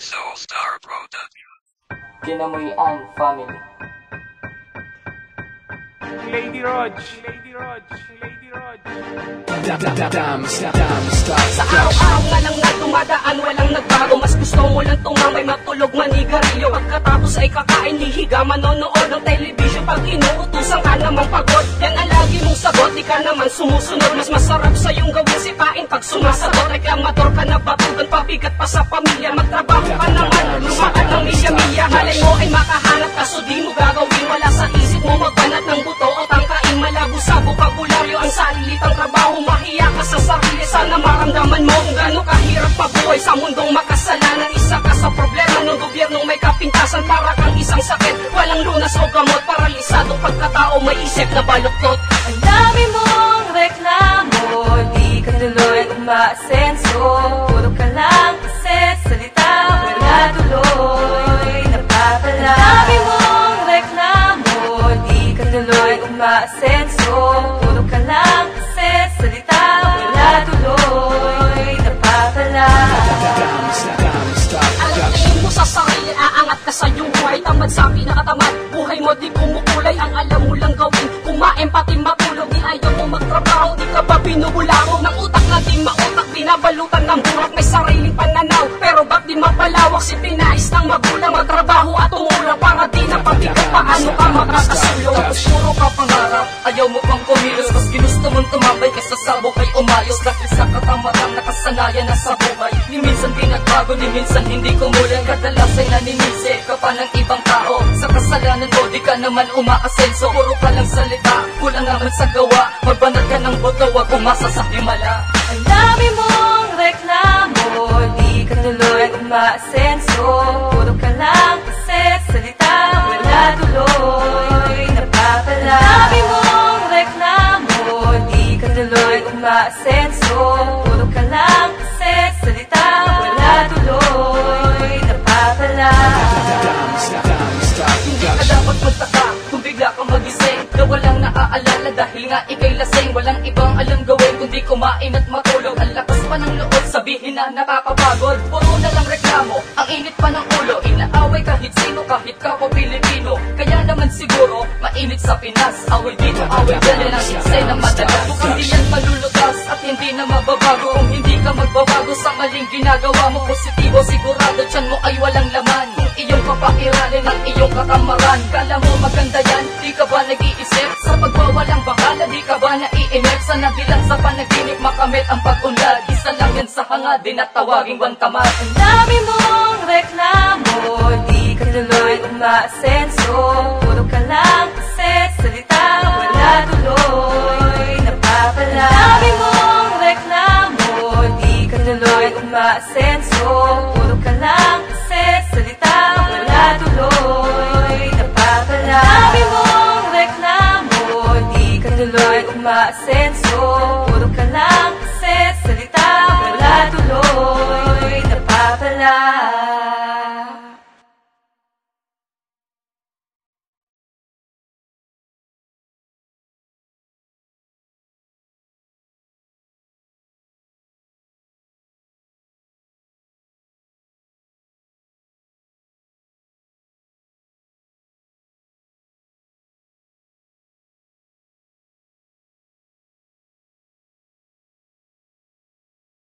Soulstar Production. Kinamuyan Family. Lady Rog, Lady Rog, Lady Rog. Sa araw-araw nga lang na dumadaan, walang nagbago. Mas gusto mo lang tumambay, matulog, manigarilyo. Pagkatapos ay kakain, hihiga, manonood ng television. Pag inuutusan ka namang pagod, yan ang lagi mong sagot. Di ka naman sumusunod, mas masarap sa iyong gawin sipain. Pag sumasagot, reklamator ka na batugan, pabigat pa sa pamilya. Magtrabaho ka naman, lumaan ng milya-milya. Halay mo ay makahanap, kaso di mo gagawin. Wala sa isip mo magbanat ng buto o tangkain. Malabo sa bokabularyo ang salilitang trabaho. Mahiya ka sa sarili, sana maramdaman mo kung gano'ng kahirap mabuhay sa mundong makasalanan. Isa ka sa problema ng gobyernong may kapintasan. Para kang isang sakit, walang lunas o gamot. Paralisado pagkatao, may isip na baluktot. Ang dami mong reklamo, di ka tuloy umaasenso. Puro ka lang kasi salita, wala tuloy napapala. Ang dami mong reklamo, di ka tuloy umaasenso. Puro ka lang kasi salita, wala tuloy napapala. Alamin mo sa sarili, aangat ka sa iyong buhay. Tamad sa pinakatamad, buhay mo di kumukulay. Ang alam mo lang gawin, kumain pati matulog. Di ayaw mo magtrabaho, di ka ba binubulako? Ng utak na di mautak, binabalutan ng burak. May sariling pananaw, pero ba't di mapalawak? Si pinais ng magulang, magtrabaho at tumulong. Para di na pabigat, paano ka makakasulong? Tapos puro ka pangarap, ayaw mo pang kumilos. Mas ginusto mong tumambay kaysa sabok ay umayos. Dahil sa katamaran, nakasanayan na sa buhay. Ni minsan di nagbago, ni minsan hindi kumulang. Kadalas ay naninisi ka pa ng ibang tao. Sa kasalanan mo, di ka naman umaasenso. Puro ka lang salita, kulang naman sa gawa. Magbanat ka ng buto, wag umasa sa himala. Ang dami mong reklamo, di ka tuloy umaasenso. Puro ka lang kasi salita, wala tuloy napapala. Ang dami mong reklamo, di ka tuloy umaasenso. Puro ka lang kasi salita, wala tuloy napapala. Hindi ka dapat magtaka kung bigla kang magising na walang naaalala dahil nga ikay lasing. Walang ibang alam gawin kundi kumain at matulog. Ang lakas pa ng loob, sabihin na nakakapagod. Puro na lang reklamo, ang init pa ng ulo. Inaaway kahit sino, kahit kapwa Pilipino. Kaya naman siguro, mainit sa Pinas. Away dito, away dyan, yan ang eksena madala. Mukhang di yan malulutas at hindi na mababago. Kung hindi ka magbabago sa maling ginagawa mo, positibo sigurado tiyan mo ay walang laman. Kung iyong papairalin ang iyong katamaran, kala mo maganda yan, di ka ba nag-iisip? Sa pagwawalang bahala, di ka ba naiinip? Sa nabilang sa panaginip, makamit ang pag-unlad. Isa lang yan sa hanga, di na tawaging wantamad. Ang dami mong reklamo, di ka tuloy umaasenso. Puro ka lang kasi salita, wala tuloy napapala. Ang dami mong reklamo, di ka tuloy umaasenso. Puro ka lang kasi salita, wala tuloy napapala. Ang dami mong reklamo, di ka tuloy umaasenso.